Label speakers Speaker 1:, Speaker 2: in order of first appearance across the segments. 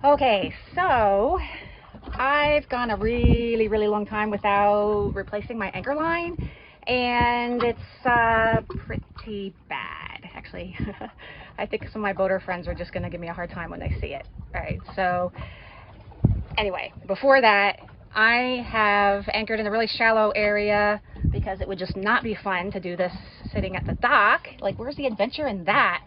Speaker 1: Okay, so I've gone a really long time without replacing my anchor line, and it's pretty bad, actually. I think some of my boater friends are just going to give me a hard time when they see it. All right, so anyway, before that, I have anchored in a really shallow area because it would just not be fun to do this sitting at the dock. Like, where's the adventure in that?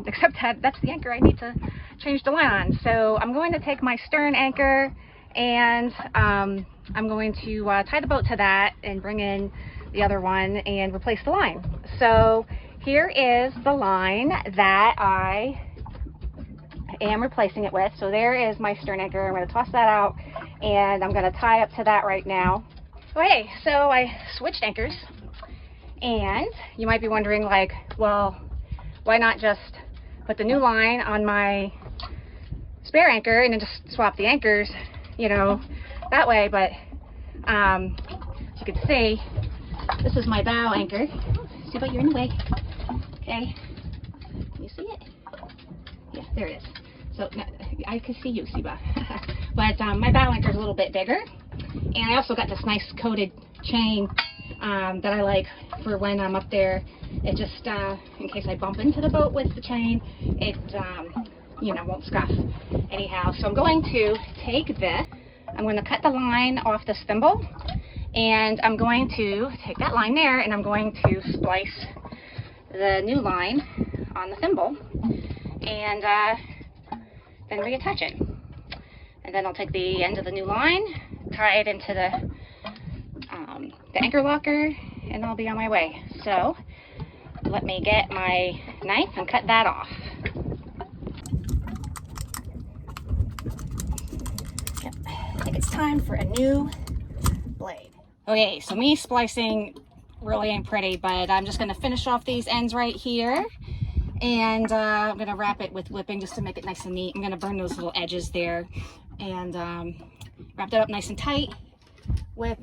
Speaker 1: Except that's the anchor I need to change the line on. So I'm going to take my stern anchor and I'm going to tie the boat to that and bring in the other one and replace the line. So here is the line that I am replacing it with. So there is my stern anchor. I'm going to toss that out and I'm going to tie up to that right now. Okay, so I switched anchors, and you might be wondering, like, well, why not just put the new line on my spare anchor and then just swap the anchors, you know, that way. But as you can see, this is my bow anchor. See, but you're in the way. Okay, can you see it? Yeah, there it is. So I can see you, Siba. But my bow anchor is a little bit bigger, and I also got this nice coated chain that I like for when I'm up there. It just, in case I bump into the boat with the chain, it, you know, won't scuff anyhow. So I'm going to take this, I'm going to cut the line off this thimble, and I'm going to take that line there, and I'm going to splice the new line on the thimble, and then reattach it. And then I'll take the end of the new line, tie it into the anchor locker, and I'll be on my way. So let me get my knife and cut that off. Yep, I think it's time for a new blade. Okay, so me splicing really ain't pretty, but I'm just gonna finish off these ends right here. And I'm gonna wrap it with whipping just to make it nice and neat. I'm gonna burn those little edges there, and wrap that up nice and tight with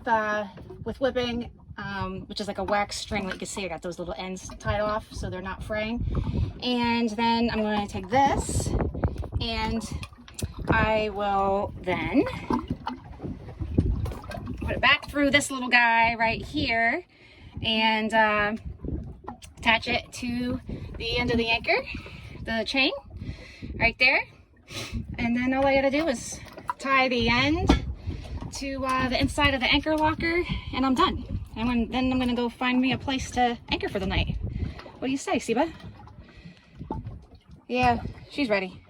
Speaker 1: whipping, which is like a wax string. Like you can see, I got those little ends tied off so they're not fraying. And then I'm going to take this, and I will then put it back through this little guy right here, and attach it to the end of the anchor, the chain right there. And then all I gotta do is tie the end to the inside of the anchor locker, and I'm done. And then I'm gonna go find me a place to anchor for the night. What do you say, Siba? Yeah, she's ready.